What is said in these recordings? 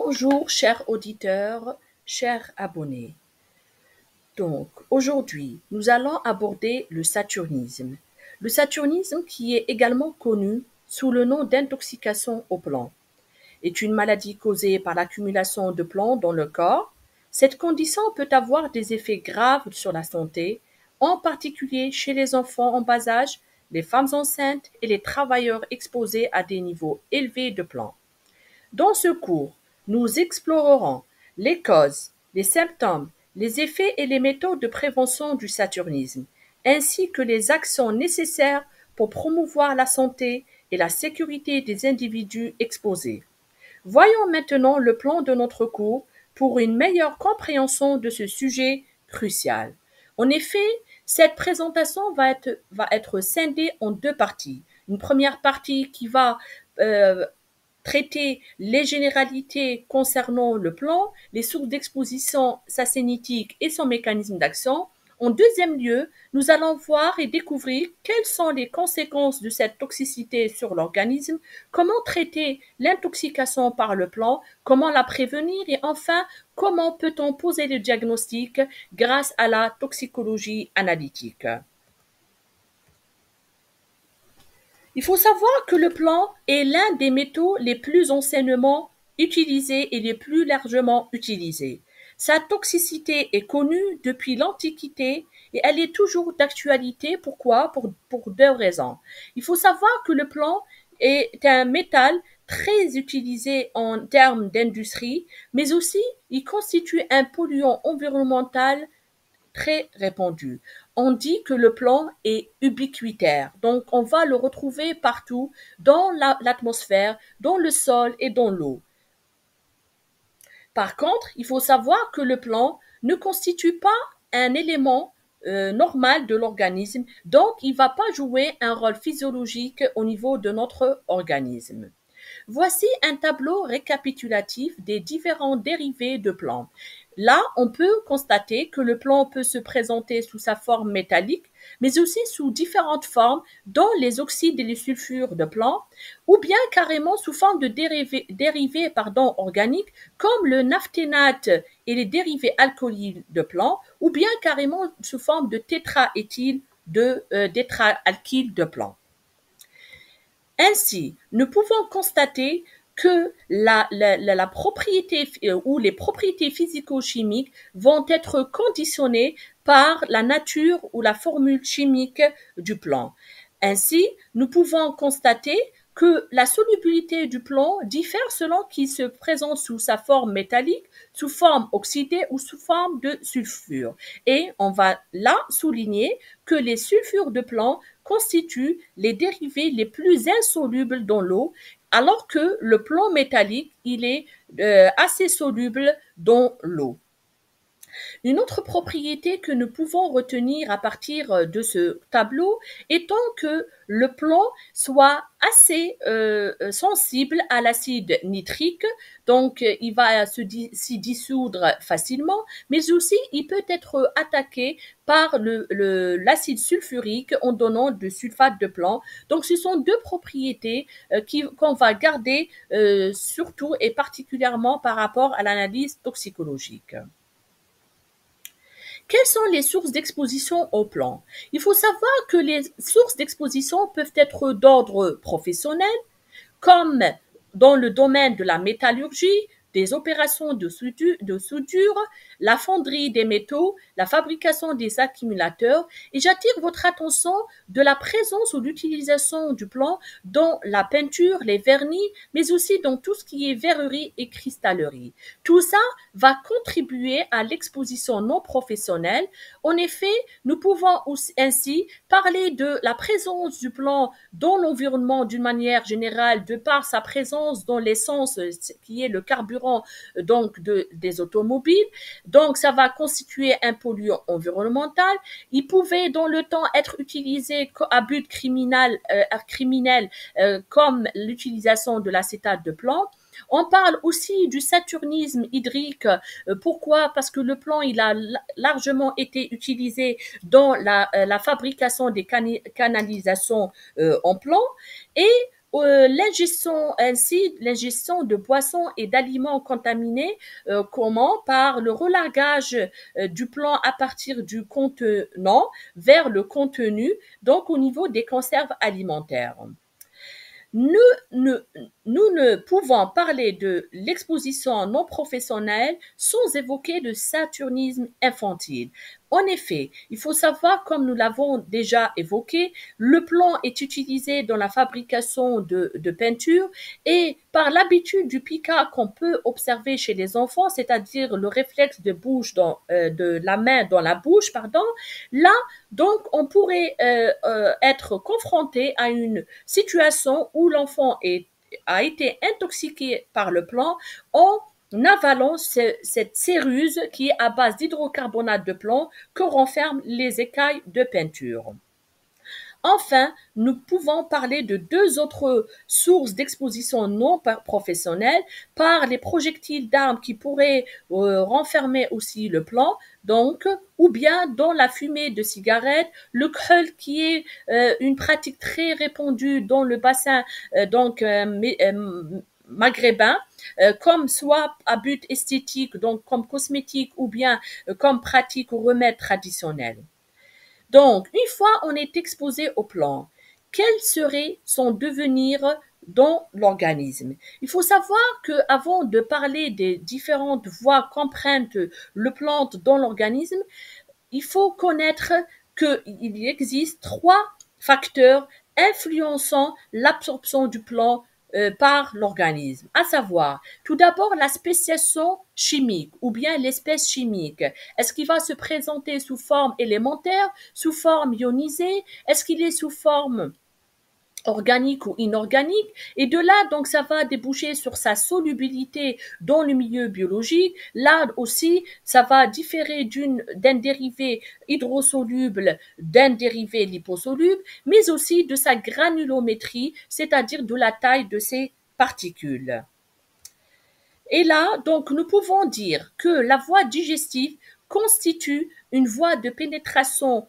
Bonjour chers auditeurs, chers abonnés. Donc aujourd'hui, nous allons aborder le saturnisme. Le saturnisme qui est également connu sous le nom d'intoxication au plomb est une maladie causée par l'accumulation de plomb dans le corps. Cette condition peut avoir des effets graves sur la santé, en particulier chez les enfants en bas âge, les femmes enceintes et les travailleurs exposés à des niveaux élevés de plomb. Dans ce cours, nous explorerons les causes, les symptômes, les effets et les méthodes de prévention du saturnisme, ainsi que les actions nécessaires pour promouvoir la santé et la sécurité des individus exposés. Voyons maintenant le plan de notre cours pour une meilleure compréhension de ce sujet crucial. En effet, cette présentation va être scindée en deux parties. Une première partie qui va traiter les généralités concernant le plan, les sources d'exposition sacénitique et son mécanisme d'action. En deuxième lieu, nous allons voir et découvrir quelles sont les conséquences de cette toxicité sur l'organisme, comment traiter l'intoxication par le plan, comment la prévenir et enfin, comment peut-on poser le diagnostic grâce à la toxicologie analytique. Il faut savoir que le plomb est l'un des métaux les plus anciennement utilisés et les plus largement utilisés. Sa toxicité est connue depuis l'Antiquité et elle est toujours d'actualité. Pourquoi? Pour deux raisons. Il faut savoir que le plomb est un métal très utilisé en termes d'industrie, mais aussi il constitue un polluant environnemental très répandu. On dit que le plomb est ubiquitaire, donc on va le retrouver partout dans l'atmosphère, dans le sol et dans l'eau. Par contre, il faut savoir que le plomb ne constitue pas un élément normal de l'organisme, donc il ne va pas jouer un rôle physiologique au niveau de notre organisme. Voici un tableau récapitulatif des différents dérivés de plomb. Là, on peut constater que le plomb peut se présenter sous sa forme métallique, mais aussi sous différentes formes, dont les oxydes et les sulfures de plomb, ou bien carrément sous forme de dérivés organiques, comme le naphténate et les dérivés alcooliques de plomb, ou bien carrément sous forme de tétraéthyle tétraalkyle de plomb. Ainsi, nous pouvons constater que la propriété ou les propriétés physico-chimiques vont être conditionnées par la nature ou la formule chimique du plomb. Ainsi, nous pouvons constater que la solubilité du plomb diffère selon qu'il se présente sous sa forme métallique, sous forme oxydée ou sous forme de sulfure. Et on va là souligner que les sulfures de plomb constituent les dérivés les plus insolubles dans l'eau, alors que le plomb métallique, il est assez soluble dans l'eau. Une autre propriété que nous pouvons retenir à partir de ce tableau étant que le plomb soit assez sensible à l'acide nitrique, donc il va s'y dissoudre facilement, mais aussi il peut être attaqué par l'acide sulfurique en donnant du sulfate de plomb. Donc ce sont deux propriétés qu'on va garder surtout et particulièrement par rapport à l'analyse toxicologique. Quelles sont les sources d'exposition au plomb? Il faut savoir que les sources d'exposition peuvent être d'ordre professionnel, comme dans le domaine de la métallurgie, des opérations de soudure, la fonderie des métaux, la fabrication des accumulateurs, et j'attire votre attention de la présence ou l'utilisation du plomb dans la peinture, les vernis, mais aussi dans tout ce qui est verrerie et cristallerie. Tout ça va contribuer à l'exposition non professionnelle. En effet, nous pouvons ainsi parler de la présence du plomb dans l'environnement d'une manière générale, de par sa présence dans l'essence qui est le carburant donc des automobiles. Donc ça va constituer un polluant environnemental. Il pouvait dans le temps être utilisé à but criminel comme l'utilisation de l'acétate de plomb. On parle aussi du saturnisme hydrique. Pourquoi? Parce que le plomb, il a largement été utilisé dans la fabrication des canalisations en plomb. Et l'ingestion de boissons et d'aliments contaminés, comment? Par le relargage du plan à partir du contenant vers le contenu, donc au niveau des conserves alimentaires. Nous ne, nous ne pouvons parler de l'exposition non professionnelle sans évoquer le saturnisme infantile. En effet, il faut savoir, comme nous l'avons déjà évoqué, le plomb est utilisé dans la fabrication de peinture et par l'habitude du piquat qu'on peut observer chez les enfants, c'est-à-dire le réflexe de la main dans la bouche, pardon, là, donc, on pourrait être confronté à une situation où l'enfant a été intoxiqué par le plomb en avalant cette céruse qui est à base d'hydrocarbonate de plomb que renferment les écailles de peinture. Enfin, nous pouvons parler de deux autres sources d'exposition non professionnelle par les projectiles d'armes qui pourraient renfermer aussi le plomb, donc, ou bien dans la fumée de cigarettes, le khl qui est une pratique très répandue dans le bassin maghrébin, comme soit à but esthétique, donc comme cosmétique, ou bien comme pratique ou remède traditionnel. Donc, une fois on est exposé au plan, quel serait son devenir dans l'organisme? Il faut savoir qu'avant de parler des différentes voies qu'emprunte le plante dans l'organisme, il faut connaître qu'il existe trois facteurs influençant l'absorption du plan par l'organisme, à savoir tout d'abord la spéciation chimique ou bien l'espèce chimique. Est-ce qu'il va se présenter sous forme élémentaire, sous forme ionisée? Est-ce qu'il est sous forme organique ou inorganique, et de là donc ça va déboucher sur sa solubilité dans le milieu biologique. Là aussi ça va différer d'un dérivé hydrosoluble d'un dérivé liposoluble, mais aussi de sa granulométrie, c'est-à-dire de la taille de ses particules. Et là, donc, nous pouvons dire que la voie digestive constitue une voie de pénétration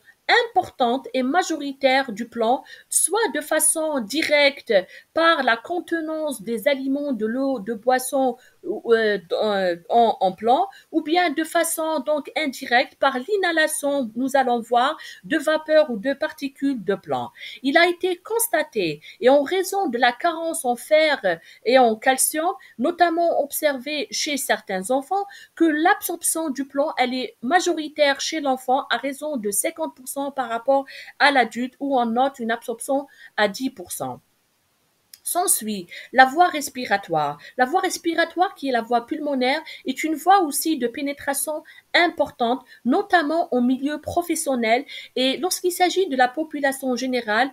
importante et majoritaire du plan, soit de façon directe par la contenance des aliments, de l'eau, de boissons en plan, ou bien de façon donc indirecte par l'inhalation, nous allons voir, de vapeur ou de particules de plan. Il a été constaté, et en raison de la carence en fer et en calcium, notamment observé chez certains enfants, que l'absorption du plomb, elle est majoritaire chez l'enfant à raison de 50% par rapport à l'adulte, où on note une absorption à 10%. S'ensuit la voie respiratoire. La voie respiratoire, qui est la voie pulmonaire, est une voie aussi de pénétration importante, notamment au milieu professionnel. Et lorsqu'il s'agit de la population générale,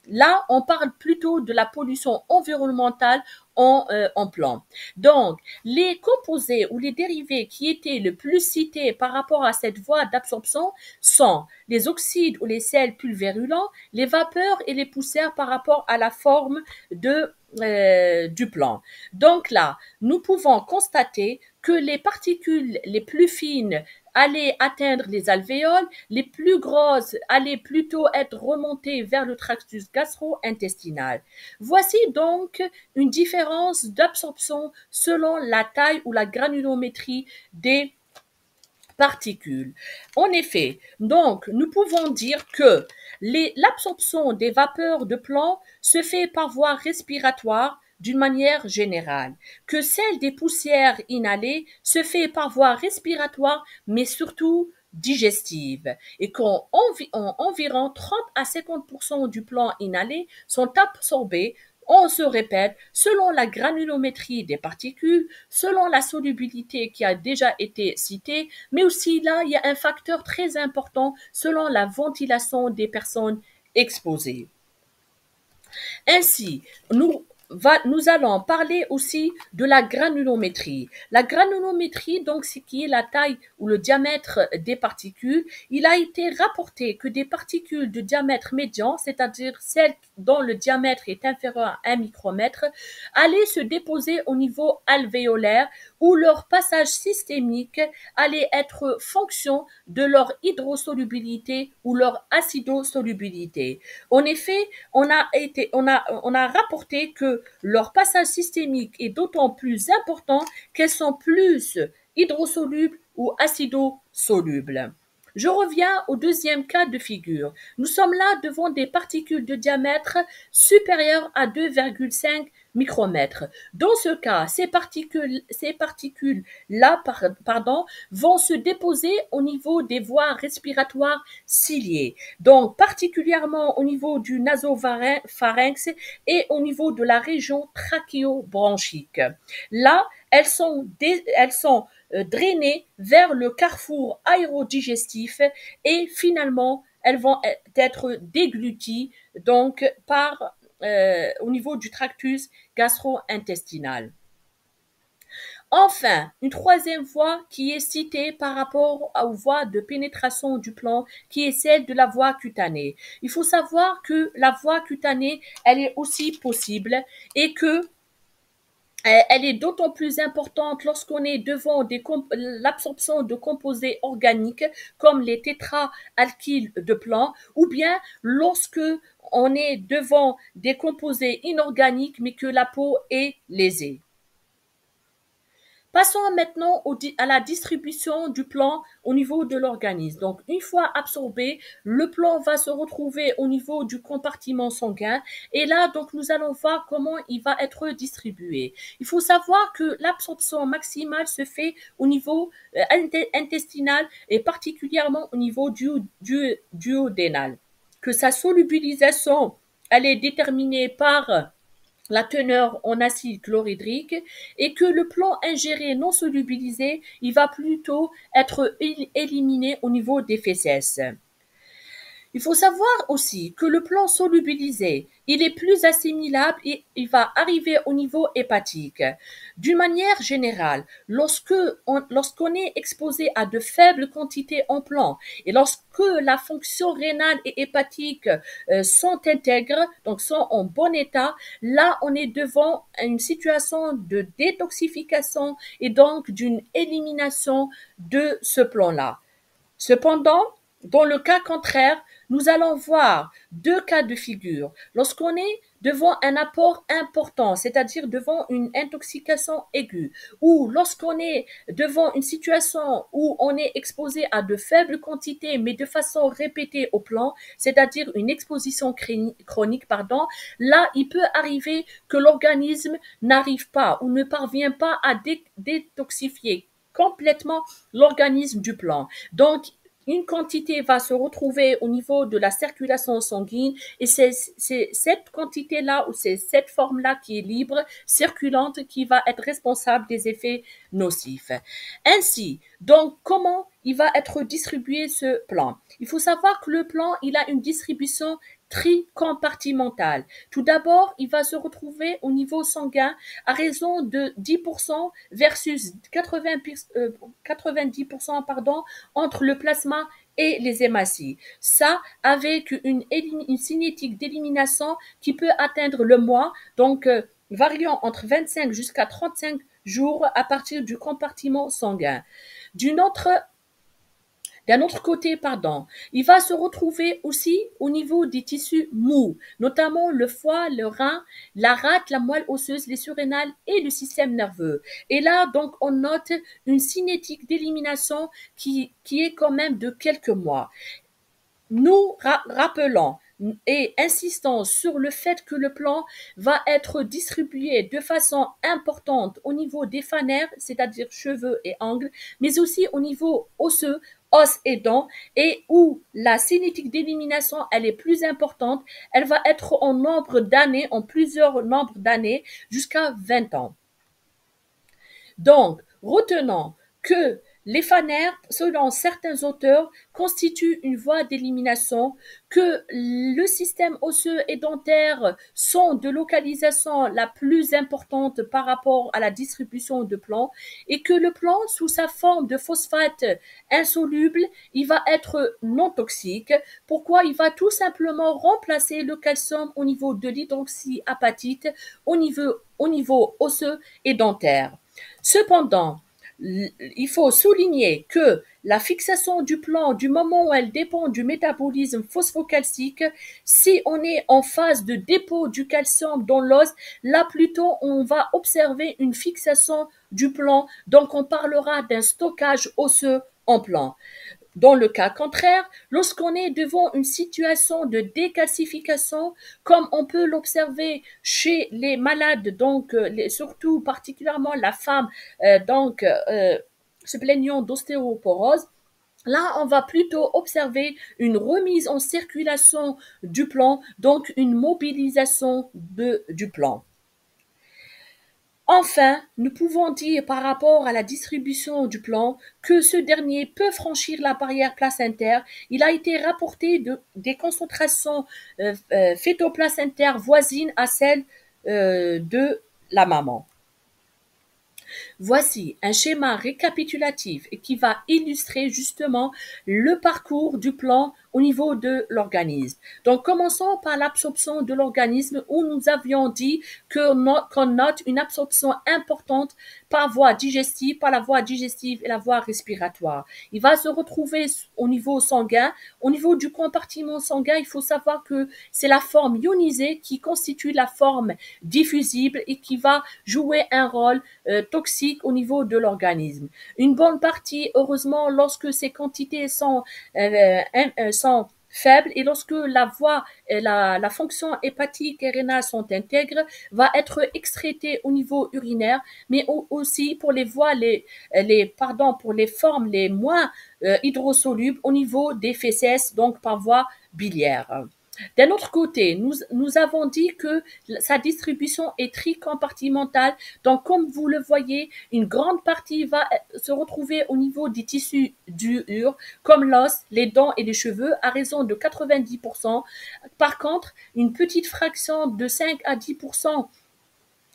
là, on parle plutôt de la pollution environnementale en plan. Donc, les composés ou les dérivés qui étaient le plus cités par rapport à cette voie d'absorption sont les oxydes ou les sels pulvérulents, les vapeurs et les poussières par rapport à la forme du plan. Donc là, nous pouvons constater que les particules les plus fines allaient atteindre les alvéoles, les plus grosses allaient plutôt être remontées vers le tractus gastro-intestinal. Voici donc une différence d'absorption selon la taille ou la granulométrie des particules. En effet, donc, nous pouvons dire que l'absorption des vapeurs de plomb se fait par voie respiratoire d'une manière générale, que celle des poussières inhalées se fait par voie respiratoire, mais surtout digestive, et qu'environ 30 à 50% du plomb inhalé sont absorbés, on se répète, selon la granulométrie des particules, selon la solubilité qui a déjà été citée, mais aussi là, il y a un facteur très important selon la ventilation des personnes exposées. Ainsi, nous nous allons parler aussi de la granulométrie. La granulométrie, donc, c'est qui est la taille ou le diamètre des particules. Il a été rapporté que des particules de diamètre médian, c'est-à-dire celles dont le diamètre est inférieur à 1 micromètre, allaient se déposer au niveau alvéolaire où leur passage systémique allait être fonction de leur hydrosolubilité ou leur acidosolubilité. En effet, on a rapporté que leur passage systémique est d'autant plus important qu'elles sont plus hydrosolubles ou acidosolubles. Je reviens au deuxième cas de figure. Nous sommes là devant des particules de diamètre supérieur à 2,5 micromètres. Dans ce cas, ces particules-là, vont se déposer au niveau des voies respiratoires ciliées. Donc, particulièrement au niveau du nasopharynx et au niveau de la région trachéobronchique. Là, elles sont drainées vers le carrefour aérodigestif et finalement, elles vont être dégluties donc au niveau du tractus gastro-intestinal. Enfin, une troisième voie qui est citée par rapport aux voies de pénétration du plan, qui est celle de la voie cutanée. Il faut savoir que la voie cutanée, elle est aussi possible et que elle est d'autant plus importante lorsqu'on est devant l'absorption de composés organiques comme les tétraalkyles de plan ou bien lorsque on est devant des composés inorganiques mais que la peau est lésée. Passons maintenant à la distribution du plan au niveau de l'organisme. Donc, une fois absorbé, le plan va se retrouver au niveau du compartiment sanguin. Et là, donc, nous allons voir comment il va être distribué. Il faut savoir que l'absorption maximale se fait au niveau intestinal et particulièrement au niveau duodénal. Que sa solubilisation, elle est déterminée par la teneur en acide chlorhydrique et que le plan ingéré non solubilisé, il va plutôt être éliminé au niveau des fesses. Il faut savoir aussi que le plan solubilisé, il est plus assimilable et il va arriver au niveau hépatique. D'une manière générale, lorsqu'on est exposé à de faibles quantités en plan et lorsque la fonction rénale et hépatique sont intègres, donc sont en bon état, là on est devant une situation de détoxification et donc d'une élimination de ce plan-là. Cependant, dans le cas contraire, nous allons voir deux cas de figure. Lorsqu'on est devant un apport important, c'est-à-dire devant une intoxication aiguë, ou lorsqu'on est devant une situation où on est exposé à de faibles quantités, mais de façon répétée au plan, c'est-à-dire une exposition chronique, là, il peut arriver que l'organisme n'arrive pas ou ne parvient pas à détoxifier complètement l'organisme du plan. Donc, une quantité va se retrouver au niveau de la circulation sanguine et c'est cette quantité-là ou c'est cette forme-là qui est libre, circulante, qui va être responsable des effets nocifs. Ainsi, donc, comment il va être distribué ce plan? Il faut savoir que le plan, il a une distribution tricompartimentale. Tout d'abord, il va se retrouver au niveau sanguin à raison de 10% versus 90% entre le plasma et les hématies. Ça avec une cinétique d'élimination qui peut atteindre le mois, donc variant entre 25 jusqu'à 35 jours à partir du compartiment sanguin. D'un autre côté, il va se retrouver aussi au niveau des tissus mous, notamment le foie, le rein, la rate, la moelle osseuse, les surrénales et le système nerveux. Et là, donc, on note une cinétique d'élimination qui est quand même de quelques mois. Nous rappelons et insistons sur le fait que le plan va être distribué de façon importante au niveau des fanères, c'est-à-dire cheveux et ongles, mais aussi au niveau osseux, os et dents, et où la cinétique d'élimination, elle est plus importante, elle va être en plusieurs nombres d'années, jusqu'à 20 ans. Donc, retenons que Les phanères, selon certains auteurs, constituent une voie d'élimination, que le système osseux et dentaire sont de localisation la plus importante par rapport à la distribution de plomb et que le plomb, sous sa forme de phosphate insoluble, il va être non toxique. Pourquoi? Il va tout simplement remplacer le calcium au niveau de l'hydroxyapatite au niveau osseux et dentaire. Cependant, il faut souligner que la fixation du plomb, du moment où elle dépend du métabolisme phosphocalcique, si on est en phase de dépôt du calcium dans l'os, là plutôt on va observer une fixation du plomb, donc on parlera d'un stockage osseux en plomb. Dans le cas contraire, lorsqu'on est devant une situation de décalcification, comme on peut l'observer chez les malades, donc surtout particulièrement la femme, se plaignant d'ostéoporose, là, on va plutôt observer une remise en circulation du plomb, donc une mobilisation du plomb. Enfin, nous pouvons dire par rapport à la distribution du plomb que ce dernier peut franchir la barrière placentaire. Il a été rapporté des concentrations fœtoplacentaires voisines à celles de la maman. Voici un schéma récapitulatif qui va illustrer justement le parcours du plomb au niveau de l'organisme. Donc, commençons par l'absorption de l'organisme où nous avions dit qu'on note une absorption importante par voie digestive, par la voie digestive et la voie respiratoire. Il va se retrouver au niveau sanguin. Au niveau du compartiment sanguin, il faut savoir que c'est la forme ionisée qui constitue la forme diffusible et qui va jouer un rôle toxique au niveau de l'organisme. Une bonne partie, heureusement, lorsque ces quantités sont faibles et lorsque la fonction hépatique et rénale sont intègres, va être excrétée au niveau urinaire, mais aussi pour les voies, pour les formes les moins hydrosolubles au niveau des fécès, donc par voie biliaire. D'un autre côté, nous avons dit que sa distribution est tricompartimentale. Donc, comme vous le voyez, une grande partie va se retrouver au niveau des tissus durs, comme l'os, les dents et les cheveux, à raison de 90%. Par contre, une petite fraction de 5 à 10%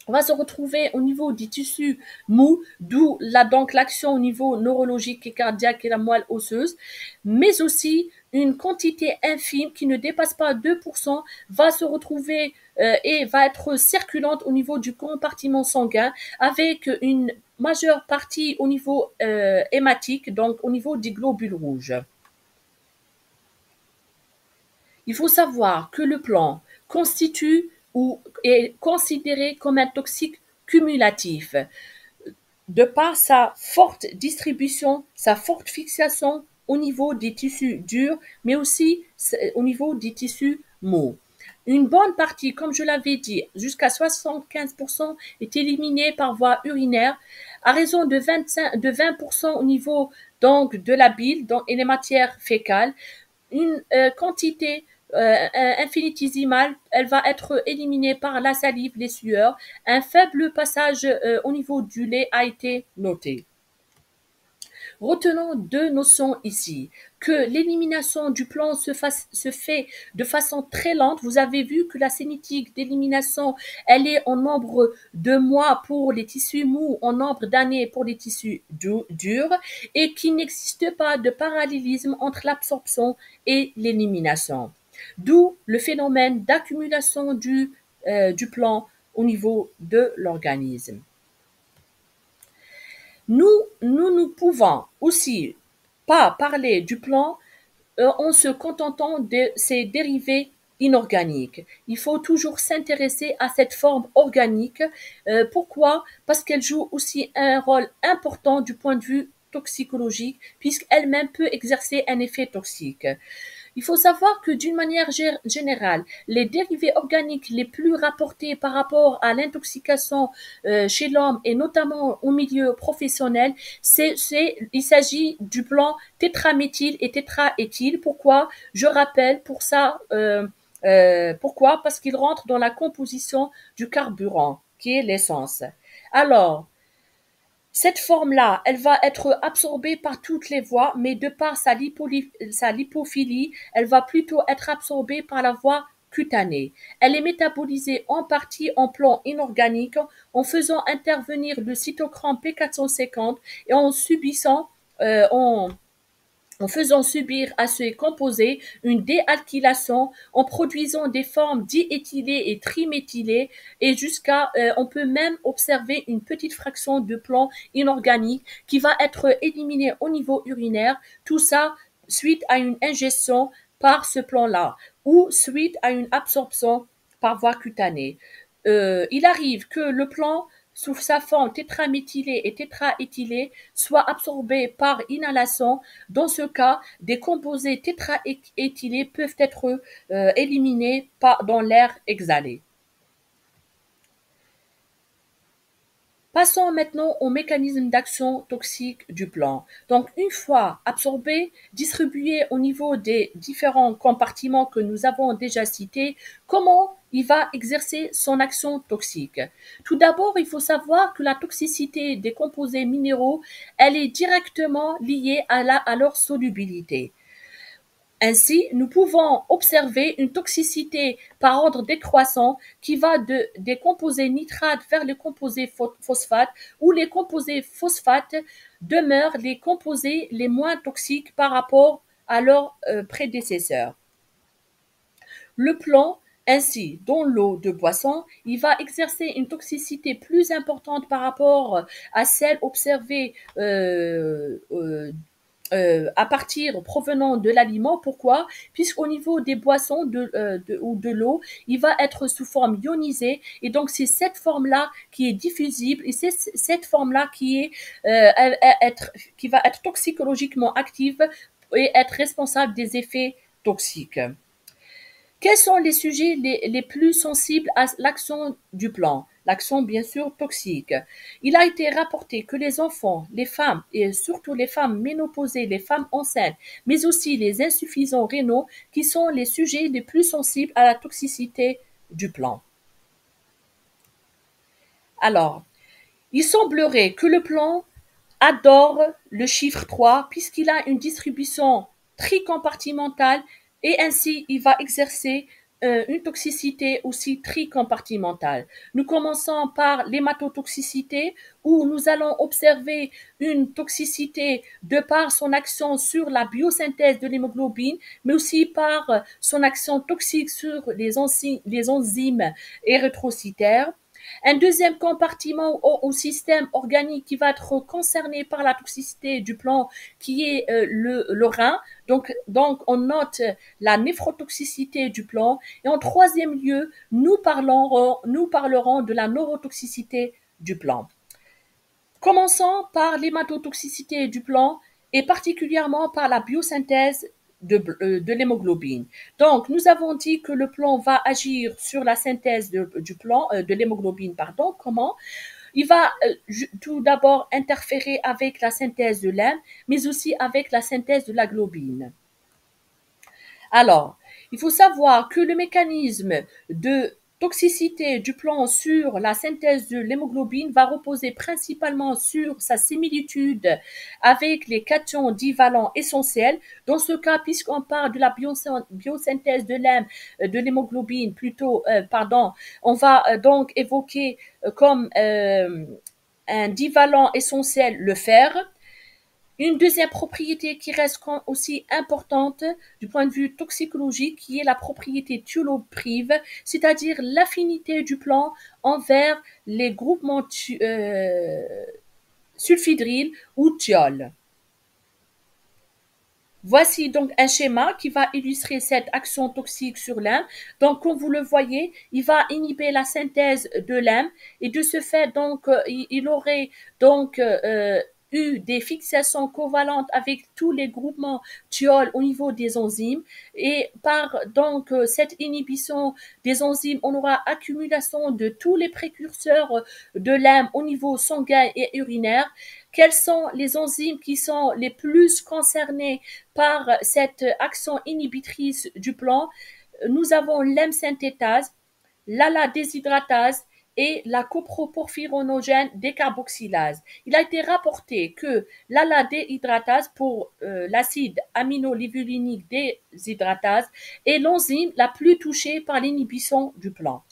va se retrouver au niveau des tissus mous, d'où donc l'action au niveau neurologique et cardiaque et la moelle osseuse, mais aussi une quantité infime qui ne dépasse pas 2% va se retrouver et va être circulante au niveau du compartiment sanguin avec une majeure partie au niveau hématique, donc au niveau des globules rouges. Il faut savoir que le plomb constitue ou est considéré comme un toxique cumulatif de par sa forte distribution, sa forte fixation au niveau des tissus durs, mais aussi au niveau des tissus mous. Une bonne partie, comme je l'avais dit, jusqu'à 75% est éliminée par voie urinaire, à raison de 20% au niveau donc de la bile et les matières fécales. Une quantité infinitésimale, elle va être éliminée par la salive, les sueurs. Un faible passage au niveau du lait a été noté. Retenons deux notions ici, que l'élimination du plomb se fait de façon très lente. Vous avez vu que la cinétique d'élimination, elle est en nombre de mois pour les tissus mous, en nombre d'années pour les tissus durs, et qu'il n'existe pas de parallélisme entre l'absorption et l'élimination. D'où le phénomène d'accumulation du plomb au niveau de l'organisme. Nous pouvons aussi pas parler du plomb en se contentant de ses dérivés inorganiques. Il faut toujours s'intéresser à cette forme organique. Pourquoi? Parce qu'elle joue aussi un rôle important du point de vue toxicologique, puisqu'elle-même peut exercer un effet toxique. Il faut savoir que d'une manière générale, les dérivés organiques les plus rapportés par rapport à l'intoxication chez l'homme et notamment au milieu professionnel, il s'agit du plan tétraméthyle et tétraéthyle. Pourquoi? Je rappelle pour ça, pourquoi? Parce qu'il rentre dans la composition du carburant, qui est l'essence. Alors, Cette forme-là, elle va être absorbée par toutes les voies, mais de par sa lipophilie, elle va plutôt être absorbée par la voie cutanée. Elle est métabolisée en partie en plan inorganique en faisant intervenir le cytochrome P450 et en faisant subir à ces composés une déalkylation, en produisant des formes diéthylées et triméthylées, et on peut même observer une petite fraction de plomb inorganique qui va être éliminée au niveau urinaire, tout ça suite à une ingestion par ce plomb-là, ou suite à une absorption par voie cutanée. Il arrive que le plomb sous sa forme tétraméthylée et tétraéthylée soit absorbé par inhalation. Dans ce cas, des composés tétraéthylés peuvent être éliminés dans l'air exhalé. Passons maintenant au mécanisme d'action toxique du plomb. Donc, une fois absorbé, distribué au niveau des différents compartiments que nous avons déjà cités, comment il va exercer son action toxique? Tout d'abord, il faut savoir que la toxicité des composés minéraux, elle est directement liée à leur solubilité. Ainsi, nous pouvons observer une toxicité par ordre décroissant qui va des composés nitrates vers les composés phosphates, où les composés phosphates demeurent les composés les moins toxiques par rapport à leurs prédécesseurs. Le plomb, ainsi, dans l'eau de boisson, il va exercer une toxicité plus importante par rapport à celle observée à partir provenant de l'aliment. Pourquoi? Puisqu'au niveau des boissons ou de l'eau, il va être sous forme ionisée, et donc c'est cette forme-là qui est diffusible, et c'est cette forme-là qui va être toxicologiquement active et être responsable des effets toxiques. Quels sont les sujets les plus sensibles à l'action du plomb? L'action, bien sûr, toxique. Il a été rapporté que les enfants, les femmes, et surtout les femmes ménopausées, les femmes enceintes, mais aussi les insuffisants rénaux, qui sont les sujets les plus sensibles à la toxicité du plomb. Alors, il semblerait que le plomb adore le chiffre 3 puisqu'il a une distribution tricompartimentale, et ainsi il va exercer une toxicité aussi tricompartimentale. Nous commençons par l'hématotoxicité, où nous allons observer une toxicité de par son action sur la biosynthèse de l'hémoglobine, mais aussi par son action toxique sur les enzymes érythrocytaires. Un deuxième compartiment au système organique qui va être concerné par la toxicité du plomb, qui est le rein. Donc, on note la néphrotoxicité du plomb. Et en troisième lieu, nous parlerons de la neurotoxicité du plomb. Commençons par l'hématotoxicité du plomb, et particulièrement par la biosynthèse de l'hémoglobine. Donc, nous avons dit que le plomb va agir sur la synthèse de l'hémoglobine. Comment? Il va tout d'abord interférer avec la synthèse de l'hème, mais aussi avec la synthèse de la globine. Alors, il faut savoir que le mécanisme de toxicité du plomb sur la synthèse de l'hémoglobine va reposer principalement sur sa similitude avec les cations divalents essentiels. Dans ce cas, puisqu'on parle de la biosynthèse de l'hémoglobine, on va donc évoquer comme un divalent essentiel le fer. Une deuxième propriété qui reste aussi importante du point de vue toxicologique, qui est la propriété thioloprive, c'est-à-dire l'affinité du plomb envers les groupements sulfhydryl ou thiol. Voici donc un schéma qui va illustrer cette action toxique sur l'hème. Donc, comme vous le voyez, il va inhiber la synthèse de l'hème, et de ce fait, donc, il aurait donc eu des fixations covalentes avec tous les groupements thiol au niveau des enzymes, et par donc cette inhibition des enzymes, on aura accumulation de tous les précurseurs de l'hème au niveau sanguin et urinaire. Quelles sont les enzymes qui sont les plus concernées par cette action inhibitrice du plomb? Nous avons l'hème synthétase, l'ALA déshydratase et la coproporphyrinogène décarboxylase. Il a été rapporté que l'ALA-déhydratase pour l'acide aminolevulinique déshydratase est l'enzyme la plus touchée par l'inhibition du plan.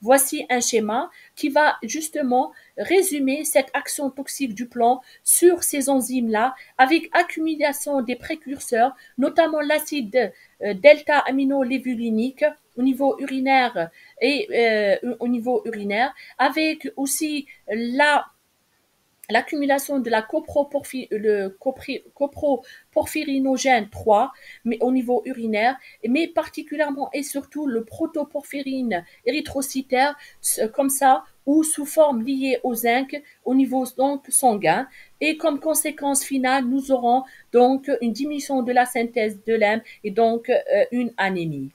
Voici un schéma qui va justement résumer cette action toxique du plan sur ces enzymes-là avec accumulation des précurseurs, notamment l'acide delta-aminolevulinique au niveau urinaire au niveau urinaire, avec aussi l'accumulation de la coproporphyrinogène 3, mais au niveau urinaire, mais particulièrement et surtout le protoporphyrine érythrocytaire, comme ça, ou sous forme liée au zinc au niveau donc sanguin. Et comme conséquence finale, nous aurons donc une diminution de la synthèse de l'hème et donc une anémie.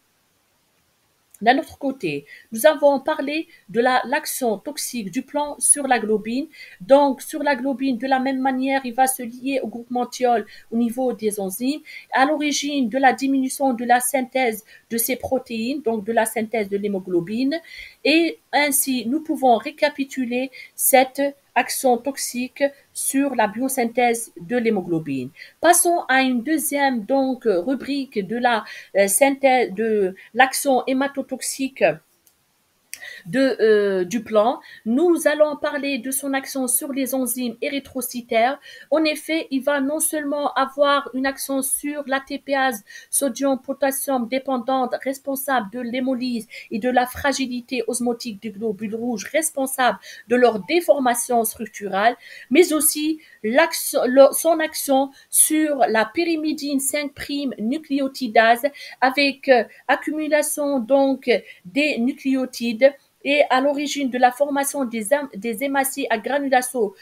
D'un autre côté, nous avons parlé de l'action toxique du plan sur la globine. Donc, sur la globine, de la même manière, il va se lier au groupement thiol au niveau des enzymes, à l'origine de la diminution de la synthèse de ces protéines, donc de la synthèse de l'hémoglobine. Et ainsi, nous pouvons récapituler cette action toxique sur la biosynthèse de l'hémoglobine. Passons à une deuxième donc rubrique de la synthèse de l'action hématotoxique du plan. Nous allons parler de son action sur les enzymes érythrocytaires. En effet, il va non seulement avoir une action sur l'ATPase sodium-potassium dépendante responsable de l'hémolyse et de la fragilité osmotique des globules rouges responsables de leur déformation structurale, mais aussi son action sur la pyrimidine 5' nucléotidase avec accumulation donc des nucléotides et à l'origine de la formation des hématies à granulation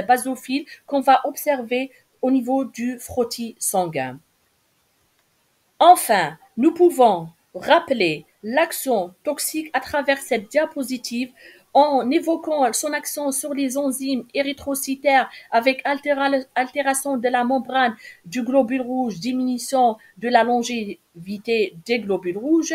basophile qu'on va observer au niveau du frottis sanguin. Enfin, nous pouvons rappeler l'action toxique à travers cette diapositive en évoquant son action sur les enzymes érythrocytaires avec altération de la membrane du globule rouge, diminution de la longévité des globules rouges,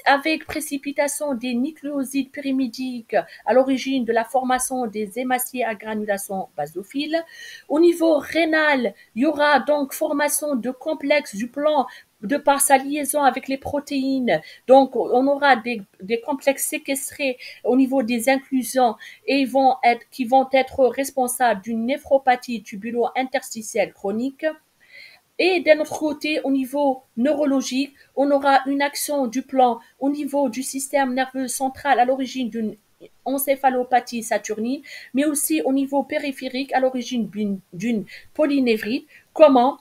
avec précipitation des nucléosides pyrimidiques à l'origine de la formation des hématies à granulation basophile. Au niveau rénal, il y aura donc formation de complexes du plan de par sa liaison avec les protéines. Donc, on aura des complexes séquestrés au niveau des inclusions et qui vont être responsables d'une néphropathie tubulo-interstitielle chronique. Et d'un autre côté, au niveau neurologique, on aura une action du plan au niveau du système nerveux central à l'origine d'une encéphalopathie saturnine, mais aussi au niveau périphérique à l'origine d'une polynévrite. Comment?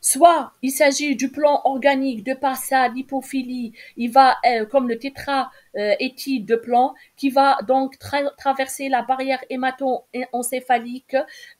Soit il s'agit du plan organique de par sa lipophilie, il va comme le tétraéthyl de plan qui va donc traverser la barrière hémato-encéphalique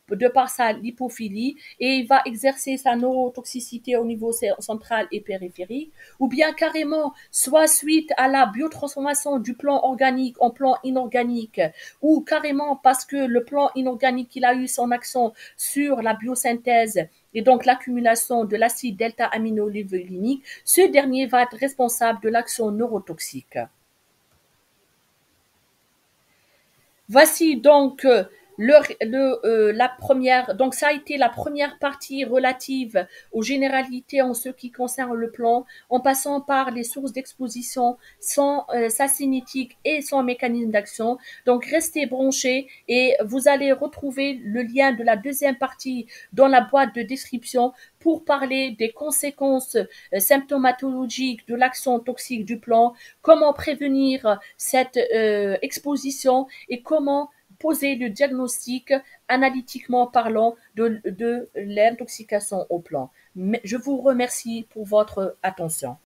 de par sa lipophilie et il va exercer sa neurotoxicité au niveau central et périphérique, ou bien carrément soit suite à la biotransformation du plan organique en plan inorganique, ou carrément parce que le plan inorganique il a eu son action sur la biosynthèse et donc l'accumulation de l'acide delta-aminolevulinique, ce dernier va être responsable de l'action neurotoxique. Voici donc la première, donc ça a été la première partie relative aux généralités en ce qui concerne le plan, en passant par les sources d'exposition, sa cinétique et son mécanisme d'action. Donc restez branchés et vous allez retrouver le lien de la deuxième partie dans la boîte de description pour parler des conséquences symptomatologiques de l'action toxique du plan, comment prévenir cette exposition et comment poser le diagnostic analytiquement parlant de l'intoxication au plan. Je vous remercie pour votre attention.